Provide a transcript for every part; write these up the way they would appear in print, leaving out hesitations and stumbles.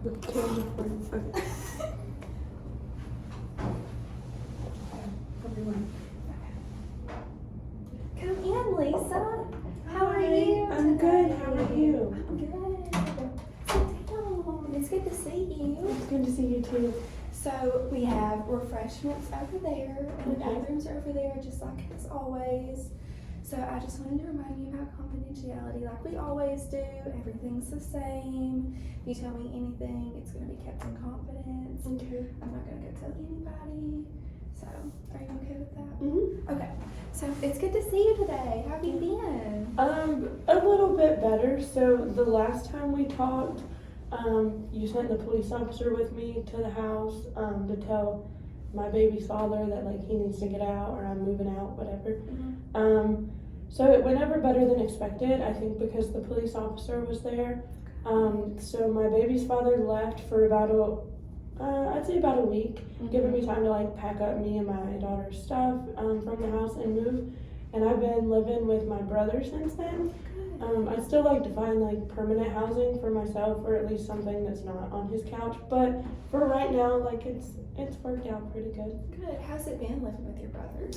the camera for you. Okay. Everyone. Come in, Lisa. How are you? I'm good. How are you? I'm good. Sit down. It's good to see you. It's good to see you too. So we have refreshments over there, and the Okay. bathrooms are over there, just like as always. So I just wanted to remind you about confidentiality, like we always do. Everything's the same. If you tell me anything, it's going to be kept in confidence. Okay. I'm not going to go tell anybody. So, are you okay with that? Mm-hmm. Okay. So it's good to see you today. How have you been? A little bit better. So the last time we talked, you sent the police officer with me to the house to tell my baby's father that like he needs to get out or I'm moving out, whatever. Mm-hmm. So it went over better than expected. I think because the police officer was there. So my baby's father left for about I'd say about a week, giving me time to like pack up me and my daughter's stuff from the house and move. And I've been living with my brother since then. I'd still like to find like permanent housing for myself, or at least something that's not on his couch. But for right now, like it's worked out pretty good. Good. How's it been living with your brother?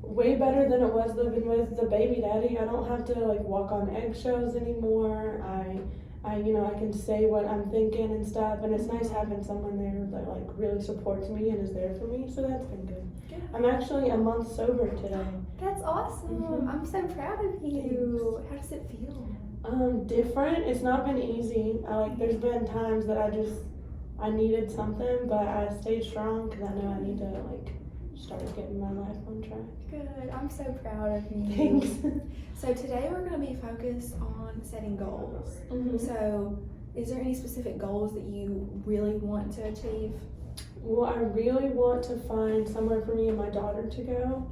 Way better than it was living with the baby daddy. I don't have to like walk on eggshells anymore. I can say what I'm thinking and stuff, and it's nice having someone there that like really supports me and is there for me. So that's been good. Good. I'm actually a month sober today. That's awesome. I'm so proud of you. How does it feel? Different. It's not been easy. There's been times that I needed something, but I stayed strong because I know I need to like start getting my life on track. Good. I'm so proud of you. Thanks. So today we're going to be focused on setting goals. So is there any specific goals that you really want to achieve? Well, I really want to find somewhere for me and my daughter to go.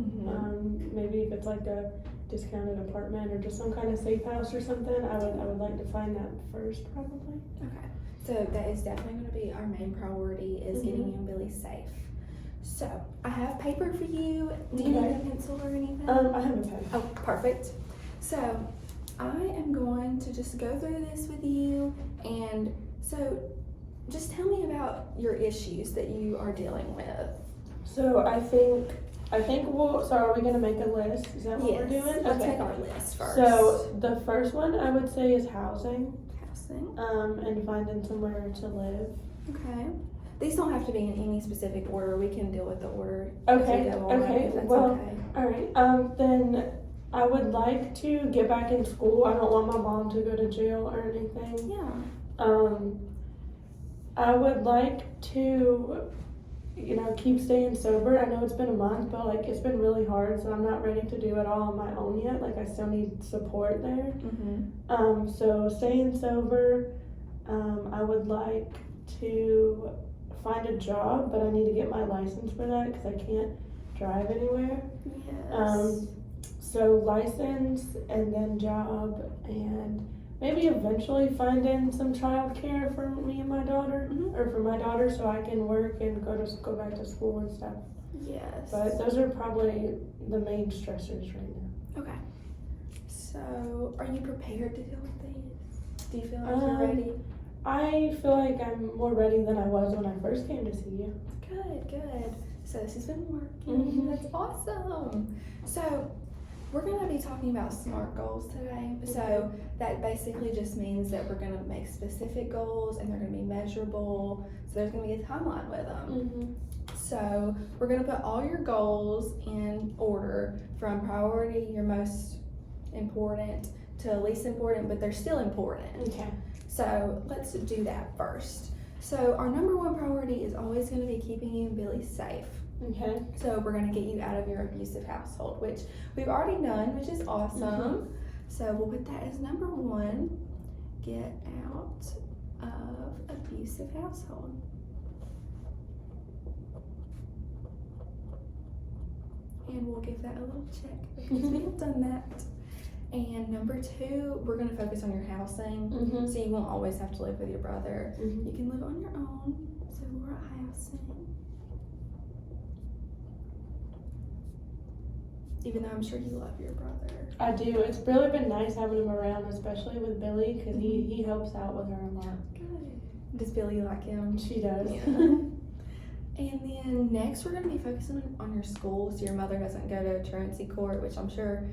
Maybe if it's like a discounted apartment or just some kind of safe house or something, I would like to find that first probably. Okay. So that is definitely going to be our main priority is getting you and Billy safe. So I have paper for you. Do you need a pencil or anything? I have a pen. Oh, perfect. So I am going to just go through this with you, and so just tell me about your issues that you are dealing with. So I think so are we gonna make a list? Is that what we're doing? Let's make our list first. So the first one I would say is housing. Housing. And finding somewhere to live. Okay. These don't have to be in any specific order. We can deal with the order. Okay. As we go on, Okay. if that's Well, okay. all right. Then I would like to get back in school. I don't want my mom to go to jail or anything. Yeah. I would like to, keep staying sober. I know it's been a month, but like it's been really hard, so I'm not ready to do it all on my own yet. Like I still need support there. So staying sober. I would like to find a job, but I need to get my license for that because I can't drive anywhere. Yes. So license and then job, and maybe eventually finding some childcare for me and my daughter, or for my daughter, so I can work and go back to school and stuff. Yes. But those are probably the main stressors right now. Okay. So, are you prepared to deal with these? Do you feel like you're ready? I feel like I'm more ready than I was when I first came to see you. Good, good. So this has been working. That's awesome. So we're going to be talking about SMART goals today. So that basically just means that we're going to make specific goals and they're going to be measurable. So there's going to be a timeline with them. So we're going to put all your goals in order from priority, your most important, to least important, but they're still important. Okay. So let's do that first. So our number one priority is always going to be keeping you and Billy safe. Okay. So we're going to get you out of your abusive household, which we've already done, which is awesome. So we'll put that as number one. Get out of abusive household. And we'll give that a little check because we've done that. And number two, we're going to focus on your housing. So you won't always have to live with your brother. You can live on your own. So we're at housing. Even though I'm sure you love your brother. I do. It's really been nice having him around, especially with Billy, because he helps out with her a lot. Good. Does Billy like him? She does. Yeah. And then next, we're going to be focusing on your school, so your mother doesn't go to truancy court, which I'm sure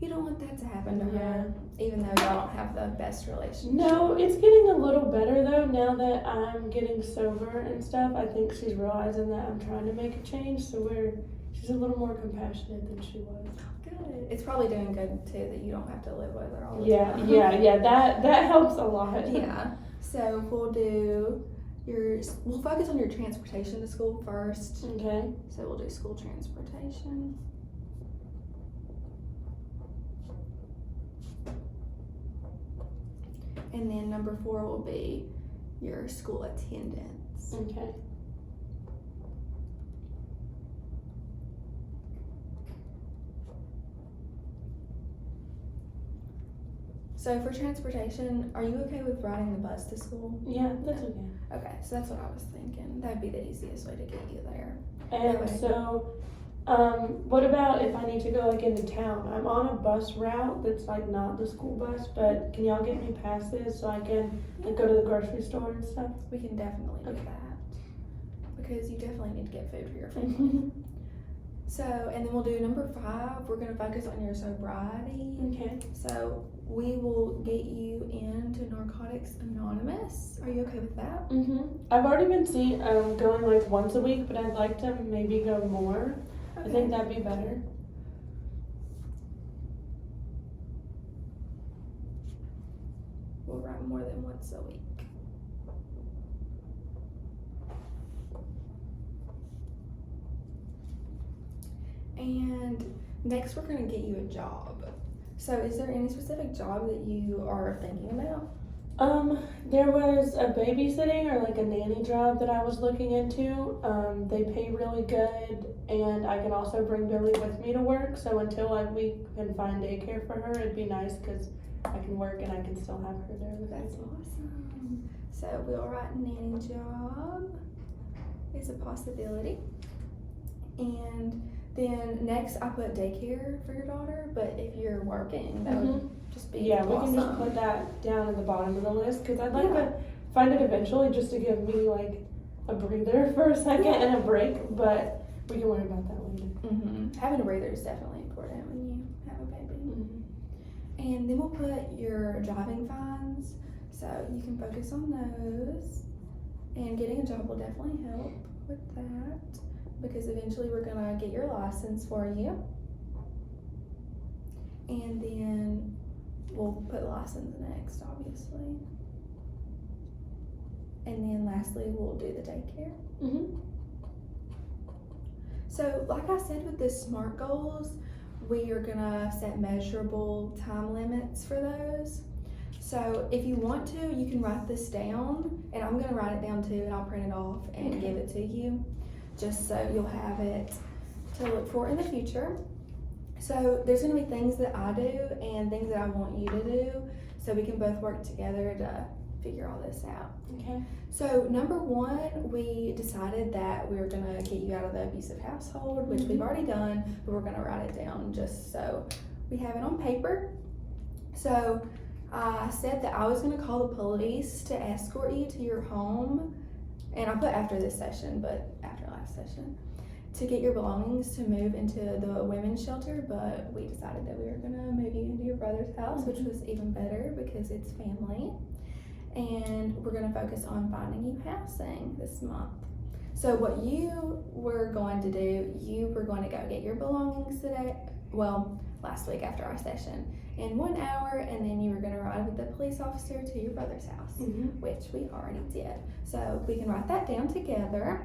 you don't want that to happen to her, even though y'all don't have the best relationship. No, it's getting a little better though now that I'm getting sober and stuff. I think she's realizing that I'm trying to make a change, so she's a little more compassionate than she was. Good. It's probably doing good too that you don't have to live with her all the Yeah, time. yeah, that helps a lot. Yeah. So we'll focus on your transportation to school first. Okay. So we'll do school transportation. And then number 4 will be your school attendance. Okay. So for transportation, are you okay with riding the bus to school? Yeah, that's okay. Okay, so that's what I was thinking. That'd be the easiest way to get you there. And Okay. so, what about if I need to go like into town? I'm on a bus route that's like not the school bus, but can y'all get me passes so I can like go to the grocery store and stuff? We can definitely do Okay. that. Because you definitely need to get food for your family. So, and then we'll do number 5. We're going to focus on your sobriety. Okay. So, we will get you into Narcotics Anonymous. Are you okay with that? I've already been going like once a week, but I'd like to maybe go more. I think that'd be better. We'll write more than once a week. And next, we're going to get you a job. So, is there any specific job that you are thinking about? There was a babysitting or like a nanny job that I was looking into. They pay really good, and I can also bring Billy with me to work. So until we can find daycare for her, it'd be nice because I can work and I can still have her there with That's me. awesome. So, we'll write nanny job is a possibility. And then next, I put daycare for your daughter, but if you're working, that would just be Yeah, we awesome. can just put that down at the bottom of the list because I'd like Yeah. to find it eventually just to give me like a breather for a second Yeah. and a break, but we can worry about that later. Having a breather is definitely important when you have a baby. And then we'll put your driving fines, so you can focus on those. And getting a job will definitely help with that, because eventually we're gonna get your license for you. And then we'll put license next, obviously. And then lastly, we'll do the daycare. So, like I said with the SMART goals, we are gonna set measurable time limits for those. So, if you want to, you can write this down, and I'm gonna write it down too, and I'll print it off and give it to you, just so you'll have it to look for in the future. So, there's gonna be things that I do and things that I want you to do, so we can both work together to figure all this out. Okay. So, number 1, we decided that we were going to get you out of the abusive household, which we've already done, but we're going to write it down just so we have it on paper. So, I said that I was going to call the police to escort you to your home, and I put after this session, but after last session, to get your belongings to move into the women's shelter, but we decided that we were going to move you into your brother's house, which was even better because it's family. And we're going to focus on finding you housing this month. So what you were going to do, you were going to go get your belongings today, well, last week after our session, in 1 hour, and then you were going to ride with the police officer to your brother's house, which we already did. So we can write that down together.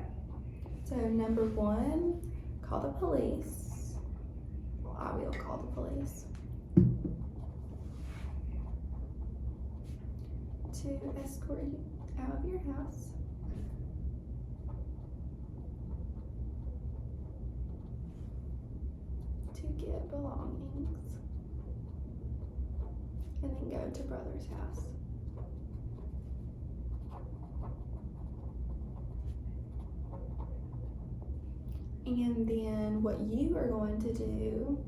So number 1, call the police. Well, I will call the police. To escort you out of your house. To get belongings. And then go to brother's house. And then what you are going to do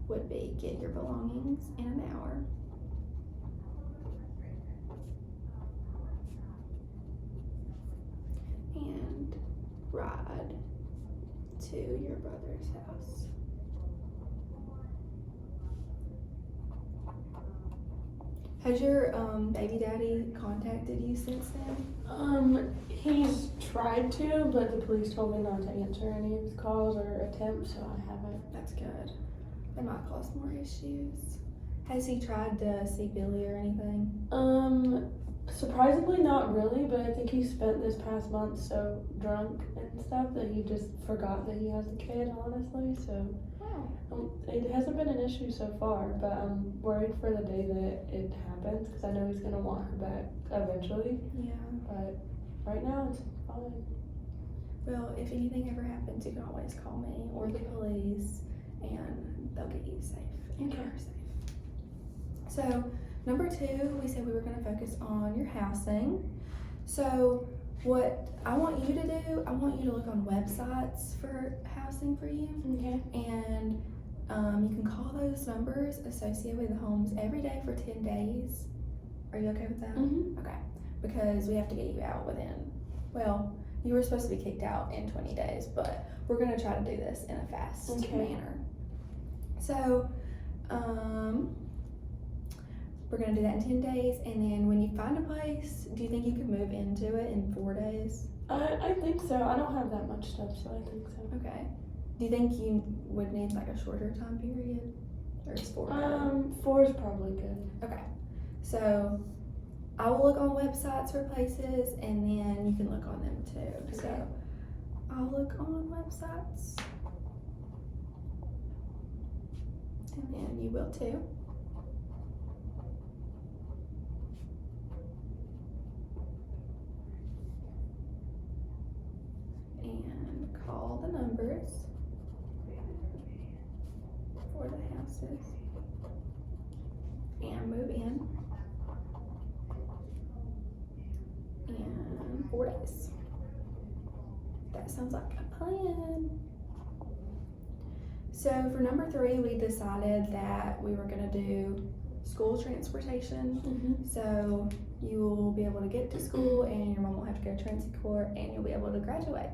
would be get your belongings in an hour. to your brother's house. Has your baby daddy contacted you since then? He's tried to, but the police told me not to answer any of his calls or attempts, so I haven't. That's good. That might cause more issues. Has he tried to see Billy or anything? Surprisingly not really, but I think he spent this past month so drunk and stuff that he just forgot that he has a kid, honestly, so Wow. it hasn't been an issue so far, but I'm worried for the day that it happens because I know he's gonna want her back eventually, Yeah. but right now it's fine. Well, if anything ever happens, you can always call me or the police, and they'll get you safe and Okay. her safe. So, number 2, we said we were going to focus on your housing. So, what I want you to do, I want you to look on websites for housing for you, Okay. and you can call those numbers associated with the homes every day for 10 days. Are you okay with that? Mm-hmm. Okay, because we have to get you out within, well, you were supposed to be kicked out in 20 days, but we're gonna try to do this in a fast manner. So, we're gonna do that in 10 days, and then when you find a place, do you think you could move into it in 4 days? I think so. I don't have that much stuff, so I think so. Okay. Do you think you would need like a shorter time period? Or is 4 good? 4 is probably good. Okay. So, I will look on websites for places, and then you can look on them too. Okay. So, I'll look on websites, and then you will too. And call the numbers for the houses and move in. In 4 days. That sounds like a plan. So for number 3, we decided that we were gonna do school transportation. Mm-hmm. So you will be able to get to school, and your mom will have to go to truancy court, and you'll be able to graduate.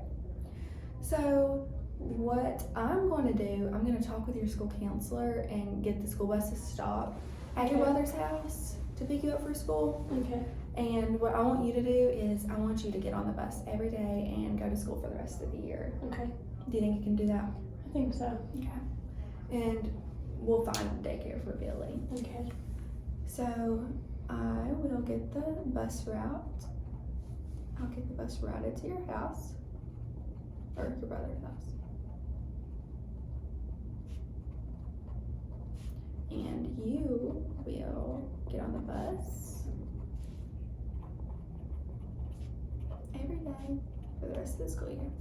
So what I'm going to do, I'm going to talk with your school counselor and get the school bus to stop at your Okay. brother's house to pick you up for school. Okay. And what I want you to do is I want you to get on the bus every day and go to school for the rest of the year. Okay. Do you think you can do that? I think so. Okay. And we'll find daycare for Billy. Okay. So I will get the bus route. I'll get the bus routed to your house. Or your brother's house. And you will get on the bus every day for the rest of the school year.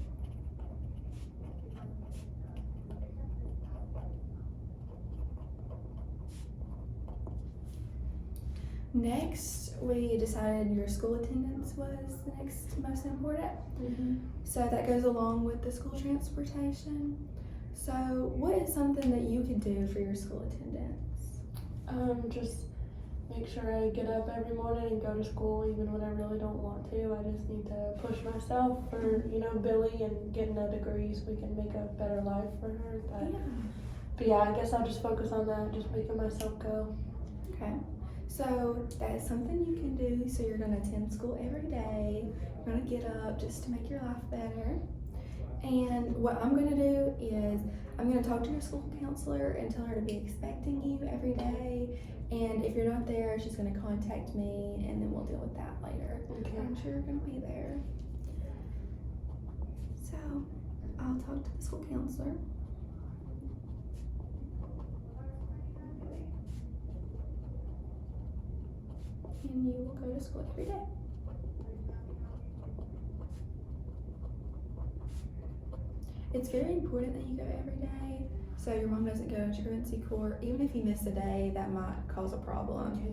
Next, we decided your school attendance was the next most important. Mm-hmm. So that goes along with the school transportation. So what is something that you could do for your school attendance? Just make sure I get up every morning and go to school even when I really don't want to. I just need to push myself for, Billy and getting a degree so we can make a better life for her. But yeah, I guess I'll just focus on that, just making myself go. Okay. So that is something you can do. So you're going to attend school every day. You're going to get up just to make your life better. And what I'm going to do is I'm going to talk to your school counselor and tell her to be expecting you every day. And if you're not there, she's going to contact me, and then we'll deal with that later. Okay. I'm sure you're going to be there. So I'll talk to the school counselor. And you will go to school every day. It's very important that you go every day, so your mom doesn't go to truancy court. Even if you miss a day, that might cause a problem. Okay.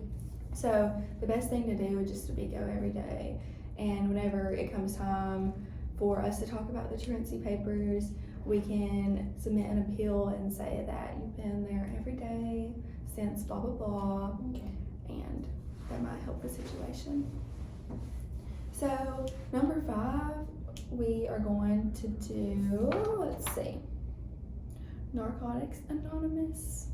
So the best thing to do is just to go every day. And whenever it comes time for us to talk about the truancy papers, we can submit an appeal and say that you've been there every day since blah blah blah, Okay. and that might help the situation. So number 5, we are going to do, let's see, Narcotics Anonymous.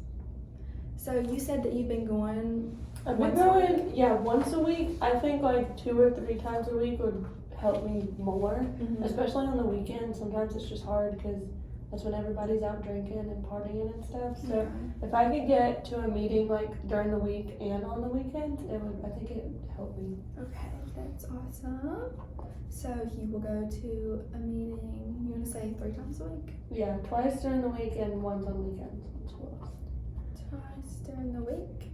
So you said that you've been going I've been once a going, yeah, once a week. I think like 2 or 3 times a week would help me more, especially on the weekends. Sometimes it's just hard because that's when everybody's out drinking and partying and stuff. So if I could get to a meeting like during the week and on the weekends, I think it would help me. Okay, that's awesome. So you will go to a meeting, you want to say 3 times a week? Yeah, twice during the week and once on weekends. That's cool. Twice during the week.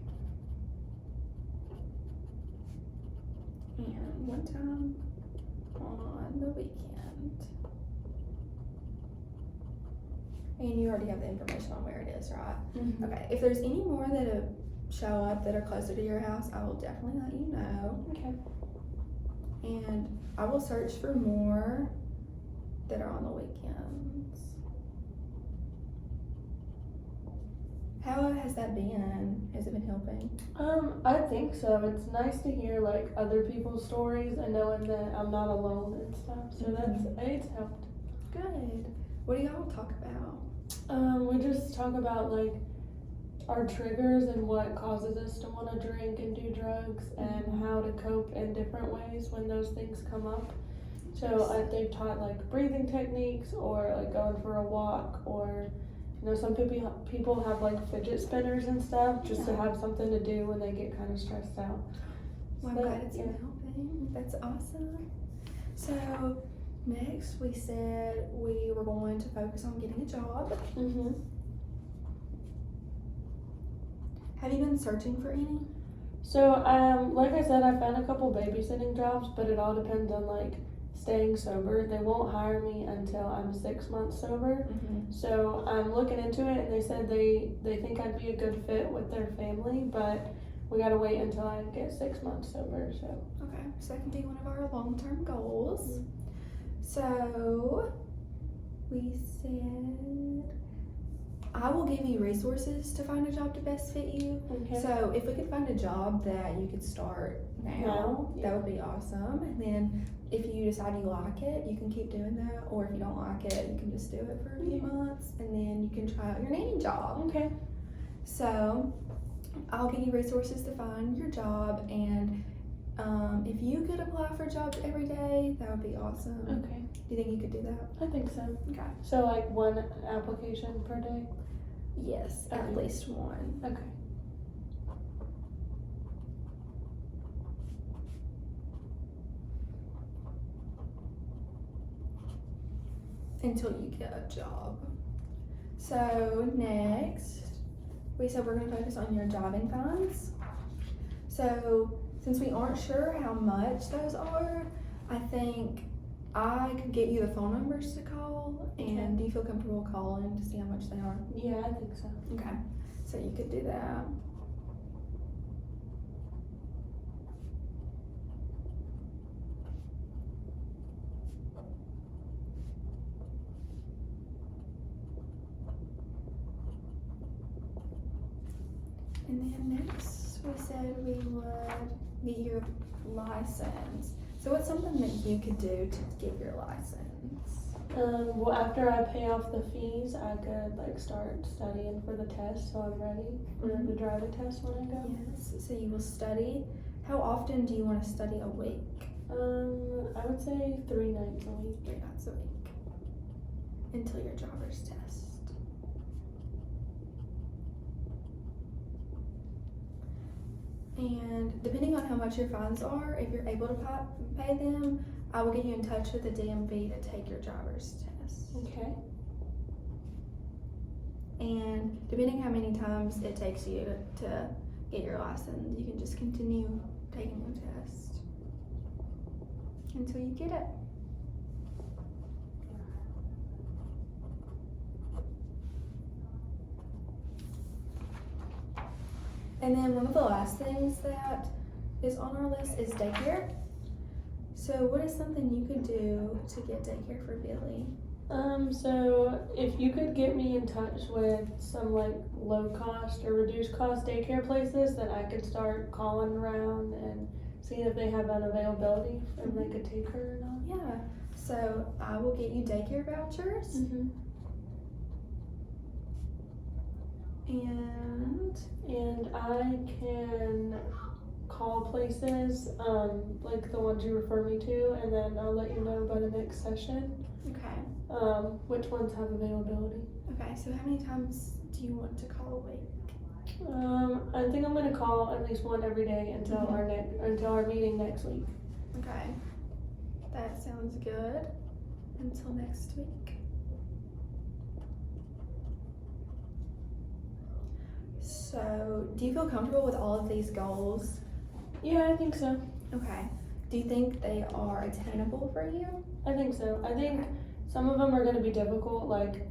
And 1 time on the weekend. And you already have the information on where it is, right? Mm-hmm. Okay, if there's any more that show up that are closer to your house, I will definitely let you know. Okay. And I will search for more that are on the weekends. How has that been? Has it been helping? I think so. It's nice to hear like other people's stories and knowing that I'm not alone and stuff. So it's helped. Good. What do y'all talk about? We just talk about like our triggers and what causes us to want to drink and do drugs and how to cope in different ways when those things come up. So they've taught like breathing techniques or like going for a walk, or you know, some people have like fidget spinners and stuff just to have something to do when they get kind of stressed out. Well, I'm glad it's been helping. That's awesome. So next we said we were going to focus on getting a job. Mm-hmm. Have you been searching for any? So like I said, I found a couple babysitting jobs, but it all depends on like staying sober. They won't hire me until I'm 6 months sober. So I'm looking into it, and they said they think I'd be a good fit with their family, but we gotta wait until I get 6 months sober. So Okay, so that can be one of our long-term goals. So we said I will give you resources to find a job to best fit you. okay. So if we could find a job that you could start now, that would be awesome. And then if you decide you like it, you can keep doing that. Or if you don't like it, you can just do it for a few months, and then you can try out your nanny job. Okay. So I'll give you resources to find your job, and if you could apply for jobs every day, that would be awesome. Okay. Do you think you could do that? I think so. Okay. So like 1 application per day? Yes, at Okay. least one. Okay. Until you get a job. So next, we said we're going to focus on your jobbing funds. So since we aren't sure how much those are, I think I could get you the phone numbers to call. And do you feel comfortable calling to see how much they are? Yeah, I think so. Okay, so you could do that. And then next, we said we would get your license. So what's something that you could do to get your license? Well, after I pay off the fees, I could like start studying for the test, so I'm ready for the driving test when I go. Yes, so you will study. How often do you want to study a week? I would say 3 nights a week. 3 nights a week. Until your driver's test. And depending on how much your fines are, if you're able to pay them, I will get you in touch with the DMV to take your driver's test. Okay. And depending how many times it takes you to get your license, you can just continue taking your test until you get it. And then one of the last things that is on our list is daycare. So what is something you could do to get daycare for Billy? So if you could get me in touch with some like low cost or reduced cost daycare places, then I could start calling around and seeing if they have an availability and they could take her or not. Yeah, So I will get you daycare vouchers Mm-hmm. and And I can call places, like the ones you refer me to, and then I'll let you know by the next session, okay. which ones have availability. Okay, so how many times do you want to call a week? I think I'm gonna call at least one every day until until our meeting next week. Okay, that sounds good. Until next week. So, do you feel comfortable with all of these goals? Yeah, I think so. Okay. Do you think they are attainable for you? I think so. I think some of them are gonna be difficult, like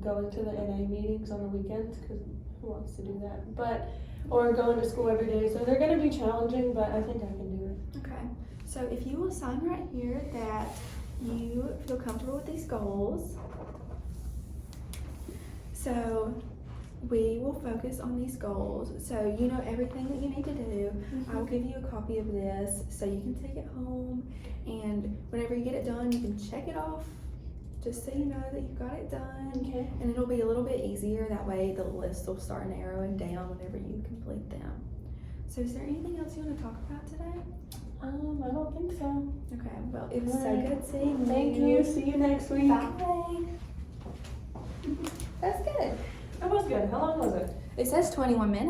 going to the NA meetings on the weekends, because who wants to do that? But, or going to school every day, so they're gonna be challenging, but I think I can do it. Okay. So, if you will sign right here that you feel comfortable with these goals, so we will focus on these goals. So you know everything that you need to do. I will give you a copy of this so you can take it home, and whenever you get it done, you can check it off just so you know that you got it done. Okay. And it'll be a little bit easier. That way the list will start narrowing down whenever you complete them. So is there anything else you want to talk about today? I don't think so. Okay, well, it was so Alright. good seeing you. Thank you. See you next week. Bye. That's good. That was good. How long was it? It says 21 minutes.